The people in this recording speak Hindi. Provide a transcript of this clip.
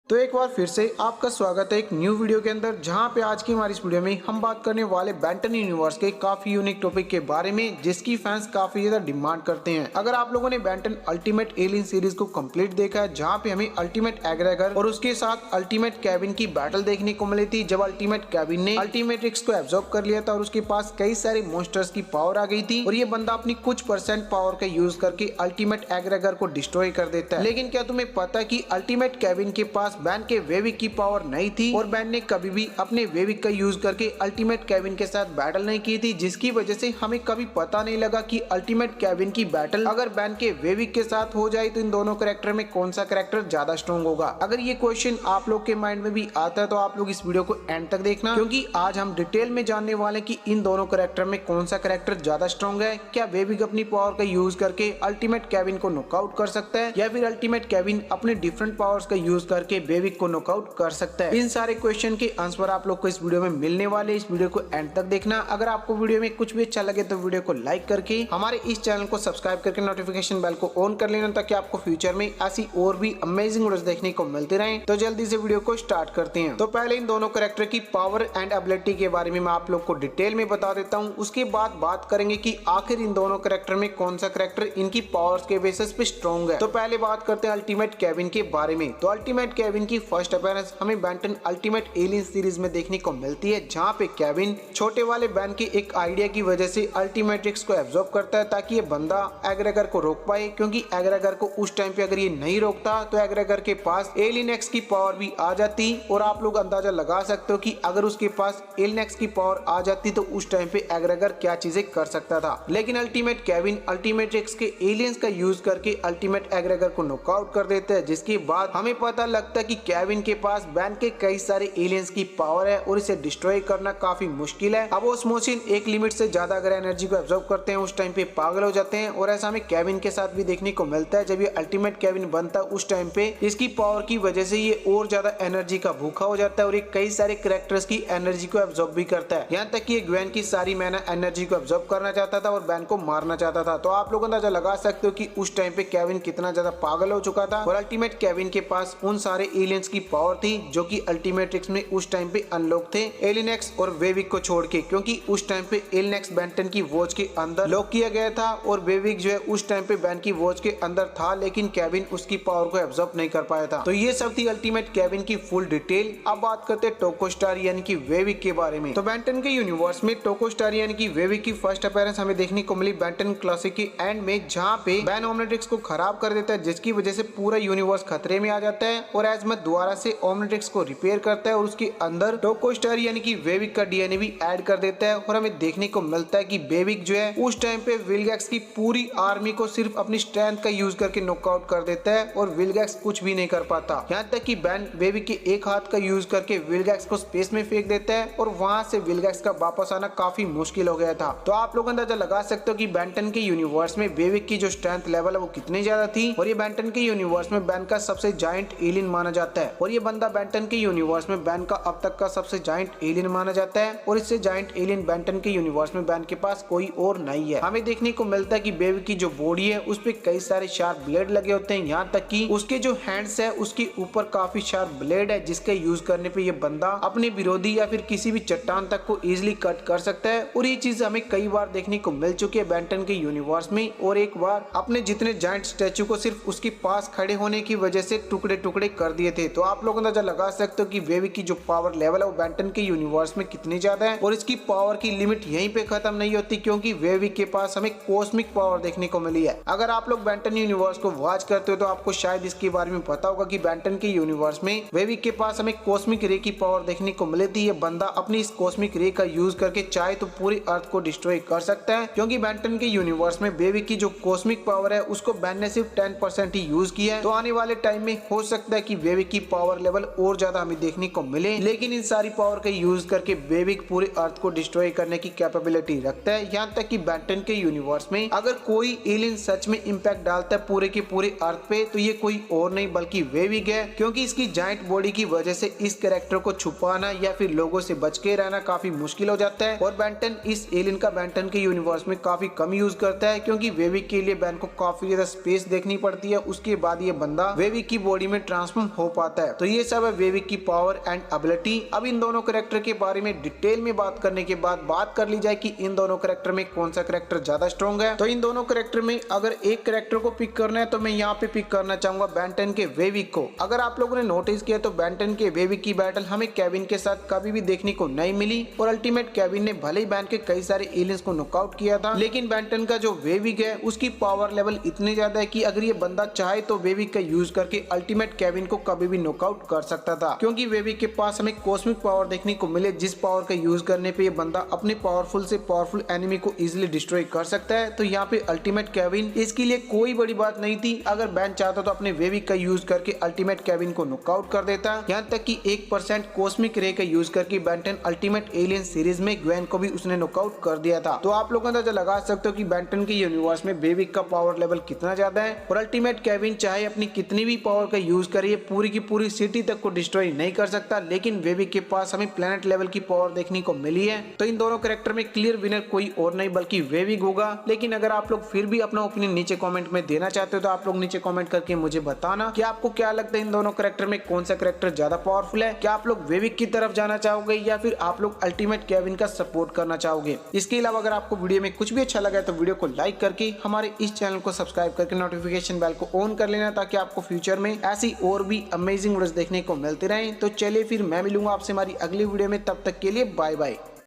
तो एक बार फिर से आपका स्वागत है एक न्यू वीडियो के अंदर, जहां पे आज की हमारी इस वीडियो में हम बात करने वाले बेंटन यूनिवर्स के काफी यूनिक टॉपिक के बारे में, जिसकी फैंस काफी ज्यादा डिमांड करते हैं। अगर आप लोगों ने बेंटन अल्टीमेट एलियन सीरीज को कंप्लीट देखा है, जहां पे हमें अल्टीमेट एग्रेगर और उसके साथ अल्टीमेट केविन की बैटल देखने को मिली थी, जब अल्टीमेट केविन ने अल्टीमेट्रिक्स को एब्जॉर्ब कर लिया था और उसके पास कई सारे मॉन्स्टर्स की पावर आ गई थी और ये बंदा अपनी कुछ परसेंट पावर का यूज करके अल्टीमेट एग्रेगर को डिस्ट्रॉय कर देता है। लेकिन क्या तुम्हें पता है कि अल्टीमेट केविन के पास बैन के वेविक की पावर नहीं थी और बैन ने कभी भी अपने वेविक का यूज करके अल्टीमेट केविन के साथ बैटल नहीं की थी, जिसकी वजह से हमें कभी पता नहीं लगा कि अल्टीमेट केविन की बैटल अगर बैन के वेविक के साथ हो जाए तो इन दोनों कैरेक्टर में कौन सा कैरेक्टर ज्यादा स्ट्रॉन्ग होगा। अगर ये क्वेश्चन आप लोग के माइंड में भी आता है तो आप लोग इस वीडियो को एंड तक देखना, क्योंकि आज हम डिटेल में जानने वाले कि इन दोनों कैरेक्टर में कौन सा कैरेक्टर ज्यादा स्ट्रॉन्ग है। क्या वेविक अपनी पावर का यूज करके अल्टीमेट केविन को नॉकआउट कर सकता है, या फिर अल्टीमेट केविन अपने डिफरेंट पावर्स का यूज करके वेविक को नॉकआउट कर सकता है। इन सारे क्वेश्चन के आंसर आप लोग को इस वीडियो में मिलने वाले, इस वीडियो को एंड तक देखना। अगर आपको वीडियो में कुछ भी अच्छा लगे तो वीडियो को लाइक करके हमारे इस चैनल को सब्सक्राइब करके नोटिफिकेशन बेल को ऑन कर लेना, ताकि आपको फ्यूचर में ऐसी और भी अमेजिंग वीडियोस देखने को मिलते रहें। तो जल्दी से वीडियो को स्टार्ट करते हैं। तो पहले इन दोनों कैरेक्टर की पावर एंड एबिलिटी के बारे में मैं आप लोग को डिटेल में बता देता हूँ। उसके बाद बात करेंगे कि आखिर इन दोनों कैरेक्टर में कौन सा कैरेक्टर इनकी पावर्स के बेसिस पे स्ट्रॉन्ग है। तो पहले बात करते हैं अल्टीमेट केविन के बारे में। तो अल्टीमेट केविन की फर्स्ट अपीयरेंस हमें बेंटन अल्टीमेट एलियन सीरीज में देखने को मिलती है, जहां पे केविन छोटे वाले बैन के एक आइडिया की वजह से अल्टीमेट्रिक्स को एब्जॉर्ब करता है, ताकि ये बंदा एग्रेगर को रोक पाए। क्योंकि एग्रेगर को उस टाइम पे अगर ये नहीं रोकता तो एग्रेगर के पास एलियन एक्स की पावर भी आ जाती, और आप लोग अंदाजा लगा सकते हो कि अगर उसके पास एलियन एक्स की पावर आ जाती तो उस टाइम पे एग्रेगर क्या चीजें कर सकता था। लेकिन अल्टीमेट केविन अल्टीमेट्रिक्स के एलियंस का यूज करके अल्टीमेट एग्रेगर को नॉकआउट कर देता है, जिसके बाद हमें पता लगता है कि केविन के पास बैन के कई सारे एलियंस की पावर है और इसे डिस्ट्रॉय करना काफी मुश्किल है। अब ओस्मोसिन एक लिमिट से ज्यादा अगर एनर्जी को एब्जॉर्ब करते हैं उस टाइम पे पागल हो जाते हैं, और ऐसा हमें केविन के साथ भी देखने को मिलता है। जब ये अल्टीमेट केविन बनता है उस टाइम पे इसकी पावर की वजह से ये और ज्यादा एनर्जी का भूखा हो जाता है और ये कई सारे कैरेक्टर्स की एनर्जी को एब्जॉर्ब भी करता है। यहाँ तक कि ग्वेन की सारी मैना एनर्जी को एब्जॉर्ब करना चाहता था और बैन को मारना चाहता था। तो आप लोग अंदाजा लगा सकते हो कि उस टाइम पे केविन कितना ज्यादा पागल हो चुका था, और अल्टीमेट केविन के पास उन सारे एलियंस की पावर थी जो कि अल्टीमेट्रिक्स में उस टाइम पे अनलॉक थे एलियन एक्स और वेविक को छोड़ के, क्योंकि उस टाइम पे एलियन एक्स बेंटन की वॉच के अंदर लॉक किया गया था और वेविक जो है उस टाइम पे बैन की वॉच के अंदर था, लेकिन केविन उसकी पावर को एब्जॉर्ब नहीं कर पाया था। तो ये सब थी अल्टीमेट केविन की फुल डिटेल। अब बात करते हैं टोको स्टार यानी कि वेविक के बारे में। तो बेंटन के यूनिवर्स में टोको स्टार यानी कि वेविक की फर्स्ट अपीयरेंस हमें देखने को मिली बेंटन क्लासिक के एंड में, जहाँ पे बैन ओमनिट्रिक्स को खराब कर देता है, जिसकी वजह से पूरा यूनिवर्स खतरे में आ जाता है और एजमत दोबारा से ओमनिट्रिक्स को रिपेयर करता है और उसके अंदर टोको स्टार यानी कि वेविक का डीएनए भी ऐड कर देता है। और हमें देखने को मिलता है कि वेविक जो है उस टाइम पे विलगैक्स की पूरी आर्मी को सिर्फ अपनी स्ट्रेंथ का यूज करके नॉकआउट कर देता है और विलगैक्स कुछ भी नहीं कर पाता। यहाँ तक कि बैन वेविक के एक हाथ का यूज करके विलगैक्स को स्पेस में फेंक देता है और वहां से विलगैक्स का वापस आना काफी मुश्किल हो गया था। तो आप लोग अंदाजा लगा सकते हो कि बेंटन के यूनिवर्स में वेविक की जो स्ट्रेंथ लेवल है वो कितनी ज्यादा थी, और ये बेंटन के यूनिवर्स में बैन का सबसे जायंट एलियन माना जाता है। और ये बंदा बेंटन के यूनिवर्स में बैन का अब तक का सबसे जायंट एलियन माना जाता है, और इससे जायंट एलियन बेंटन के यूनिवर्स में बैन के पास कोई और नहीं है। हमें देखने को मिलता है कि वेविक की जो बॉडी है उस पे कई सारे शार्प ब्लेड लगे होते हैं, यहाँ तक कि उसके जो हैंड्स है उसके ऊपर काफी शार्प ब्लेड है, जिसके यूज करने पे ये बंदा अपने विरोधी या फिर किसी भी चट्टान तक को इजिली कट कर सकता है। और ये चीज हमें कई बार देखने को मिल चुकी है बेंटन के यूनिवर्स में, और एक बार अपने जितने जायंट स्टैचू को सिर्फ उसके पास खड़े होने की वजह से टुकड़े टुकड़े कर दिए थे। तो आप लोग अंदाजा लगा सकते हो कि वेविक की जो पावर लेवल है वो बेंटन के यूनिवर्स में कितनी ज्यादा है, और इसकी पावर की लिमिट यहीं पे खत्म नहीं होती, क्योंकि वेविक के पास हमें कॉस्मिक पावर देखने को मिली है। अगर आप लोग बेंटन यूनिवर्स को वॉच करते हो तो आपको शायद इसके बारे में पता होगा कि बेंटन के यूनिवर्स में वेविक के पास हमें कॉस्मिक रे की पावर देखने को मिली थी। ये बंदा अपनी इस कॉस्मिक रे का यूज करके चाहे तो पूरी अर्थ को डिस्ट्रॉय कर सकता है, क्योंकि बेंटन के यूनिवर्स में वेविक की जो कॉस्मिक पावर है उसको बैन ने सिर्फ 10% ही यूज किया है। तो आने वाले टाइम में हो सकता है कि वेविक की पावर लेवल और ज्यादा हमें देखने को मिले, लेकिन इन सारी पावर का यूज करके वेविक पूरे अर्थ को डिस्ट्रॉय करने की कैपेबिलिटी रखता है। यहाँ तक कि बेंटन के यूनिवर्स में अगर कोई एलियन सच में इंपैक्ट डालता है पूरे के पूरे अर्थ पे, तो ये कोई और नहीं बल्कि वेविक है, क्योंकि इसकी जायंट बॉडी की वजह से इस कैरेक्टर को छुपाना या फिर लोगों से बच के रहना काफी मुश्किल हो जाता है। और बेंटन इस एलियन का बेंटन के यूनिवर्स में काफी कम यूज करता है, क्योंकि वेविक के लिए बैन को काफी ज्यादा स्पेस देखनी पड़ती है। उसके बाद ये बंदा वेविक की बॉडी में ट्रांसफॉर्म हो पाता है। तो ये सब है वेविक की पावर एंड एबिलिटी। अब इन दोनों कैरेक्टर के बारे में डिटेल में बात करने के बाद बात कर ली जाए कि इन दोनों कैरेक्टर में कौन सा कैरेक्टर ज्यादा स्ट्रॉन्ग है। तो इन दोनों कैरेक्टर में अगर एक कैरेक्टर को पिक करना है तो मैं यहाँ पे पिक करना चाहूंगा बेन 10 के वेविक को। अगर आप लोगों ने नोटिस किया तो बेन 10 के वेविक की बैटल हमें केविन के साथ कभी भी देखने को नहीं मिली और अल्टीमेट केविन ने भले ही बेन के कई सारे एलियंस को नॉकआउट किया था, लेकिन बेन 10 का जो वेविक है उसकी पावर लेवल इतनी ज्यादा है कि अगर ये बंदा चाहे तो वेविक का यूज करके अल्टीमेट केविन को कभी भी नॉकआउट कर सकता था, क्योंकि वेविक के पास हमें कॉस्मिक पावर देखने को मिले जिस पावर का यूज करने पे ये बंदा अपने पावरफुल से पावरफुल एनिमी को इजीली डिस्ट्रॉय कर सकता है। तो यहाँ पे अल्टीमेट केविन इसके लिए कोई बड़ी बात नहीं थी। अगर बेन चाहता तो अपने वेविक का यूज करके अल्टीमेट केविन को नॉकआउट कर देता। यहाँ तक कि 1% कॉस्मिक रे का यूज करके बेन 10 अल्टीमेट एलियन सीरीज में ग्वेन को भी उसने नॉकआउट कर दिया था। तो आप लोग अंदाजा लगा सकते हो कि बेन 10 के यूनिवर्स में वेविक का पावर लेवल कितना ज्यादा है और अल्टीमेट केविन चाहे अपनी कितनी भी पावर का यूज करे पूरी की पूरी सिटी तक को डिस्ट्रॉय नहीं कर सकता, लेकिन वेविक के पास हमें प्लेनेट लेवल की पावर देखने को मिली है। तो इन दोनों कैरेक्टर में क्लियर विनर कोई और नहीं बल्कि वेविक होगा। लेकिन अगर आप लोग फिर भी अपना ओपिनियन नीचे कमेंट में देना चाहते हो तो आप लोग नीचे कमेंट करके मुझे बताना कि आपको क्या लगता है इन दोनों कैरेक्टर में कौन सा कैरेक्टर ज्यादा पावरफुल है। क्या आप लोग वेविक की तरफ जाना चाहोगे या फिर आप लोग अल्टीमेट केविन का सपोर्ट करना चाहोगे। इसके अलावा अगर आपको वीडियो में कुछ भी अच्छा लगा है तो वीडियो को लाइक करके हमारे इस चैनल को सब्सक्राइब करके नोटिफिकेशन बेल को ऑन कर लेना, ताकि आपको फ्यूचर में ऐसी और भी अमेजिंग वीडियोस देखने को मिलती रहे। तो चलिए फिर मैं मिलूंगा आपसे हमारी अगली वीडियो में, तब तक के लिए बाय बाय।